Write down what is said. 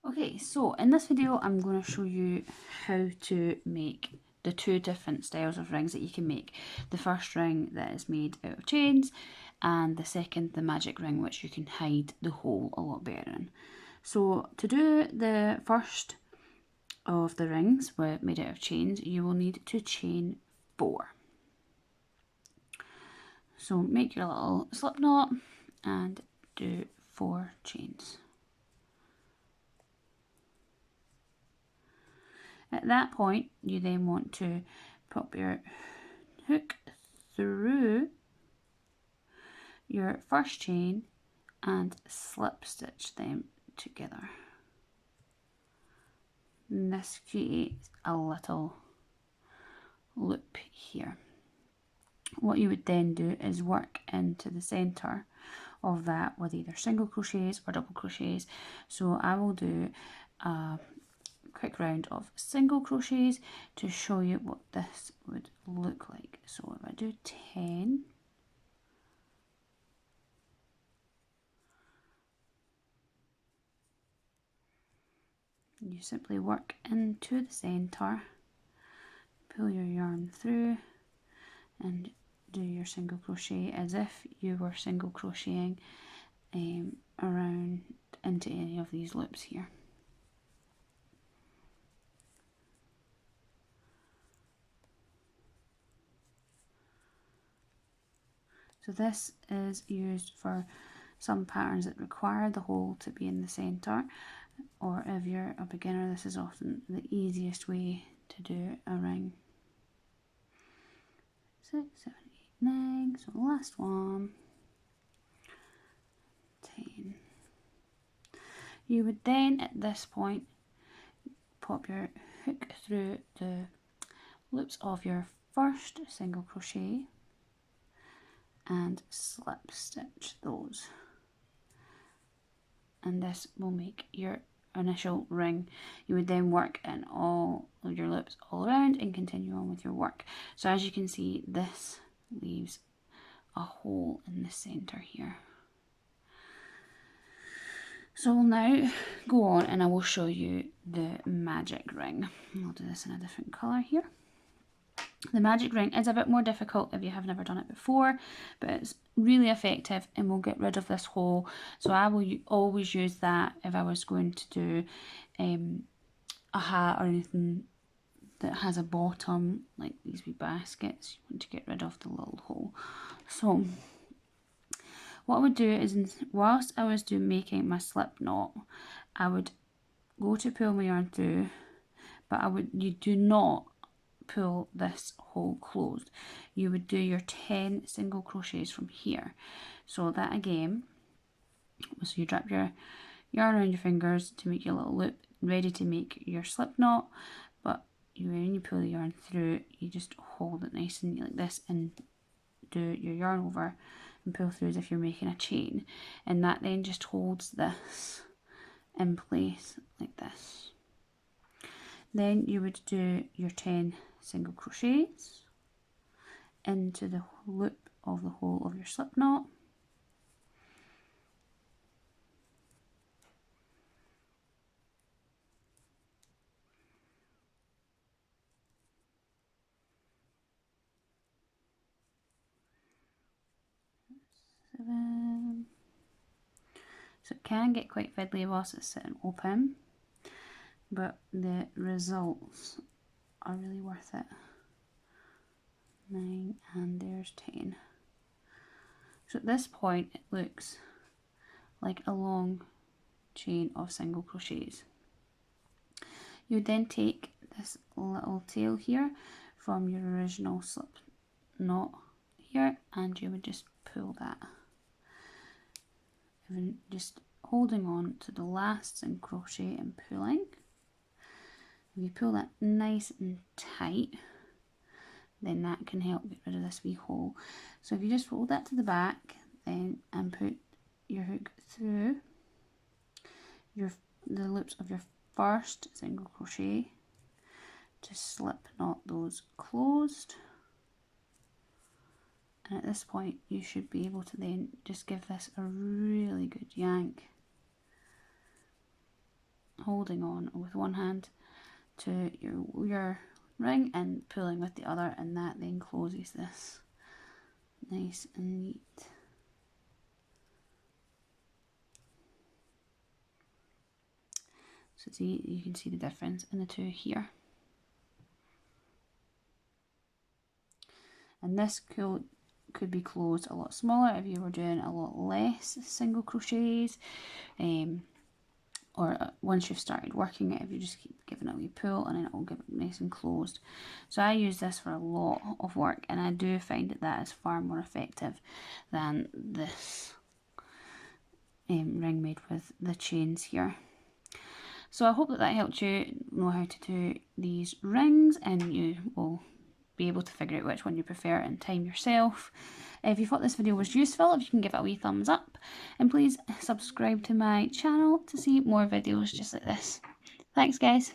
Okay, so in this video I'm going to show you how to make the two different styles of rings that you can make. The first ring that is made out of chains, and the second, the magic ring, which you can hide the hole a lot better in. So to do the first of the rings made out of chains, you will need to chain 4. So make your little slip knot and do 4 chains. At that point, you then want to pop your hook through your first chain and slip stitch them together. And this creates a little loop here. What you would then do is work into the centre of that with either single crochets or double crochets. So I will do a quick round of single crochets to show you what this would look like. So if I do 10, you simply work into the centre, pull your yarn through and do your single crochet as if you were single crocheting around into any of these loops here. So this is used for some patterns that require the hole to be in the centre, or if you're a beginner, this is often the easiest way to do a ring. 6, 7, 8, 9, so the last one, 10. You would then at this point pop your hook through the loops of your first single crochet and slip stitch those, and this will make your initial ring. You would then work in all of your loops all around and continue on with your work. So as you can see, this leaves a hole in the center here. So we'll now go on and I will show you the magic ring. I'll do this in a different colour here. The magic ring is a bit more difficult if you have never done it before, but it's really effective and will get rid of this hole. So I will always use that if I was going to do a hat or anything that has a bottom, like these wee baskets. You want to get rid of the little hole. So what I would do is, whilst I was making my slip knot, I would go to pull my yarn through, but you do not pull this hole closed. You would do your 10 single crochets from here. So that again, so you wrap your yarn around your fingers to make your little loop, ready to make your slip knot, but when you pull the yarn through, you just hold it nice and neat like this and do your yarn over and pull through as if you're making a chain, and that then just holds this in place like this. Then you would do your 10 single crochets into the loop of the hole of your slip knot, so it can get quite fiddly whilst it's sitting open, but the results are really worth it. 9 and there's 10. So at this point it looks like a long chain of single crochets. You would then take this little tail here from your original slip knot here and you would just pull that, even just holding on to the last single crochet and pulling. If you pull that nice and tight, then that can help get rid of this wee hole. So if you just roll that to the back then and put your hook through the loops of your first single crochet to slip knot those closed, and at this point you should be able to then just give this a really good yank holding on with one hand to your ring and pulling with the other, and that then closes this nice and neat. So see, you can see the difference in the two here. And this could be closed a lot smaller if you were doing a lot less single crochets, or once you've started working it, if you just keep giving it a wee pull and then it will get nice and closed. So I use this for a lot of work, and I do find that is far more effective than this ring made with the chains here. So I hope that helped you know how to do these rings, and you will be able to figure out which one you prefer in time yourself. If you thought this video was useful, if you can give it a wee thumbs up, and please subscribe to my channel to see more videos just like this. Thanks guys.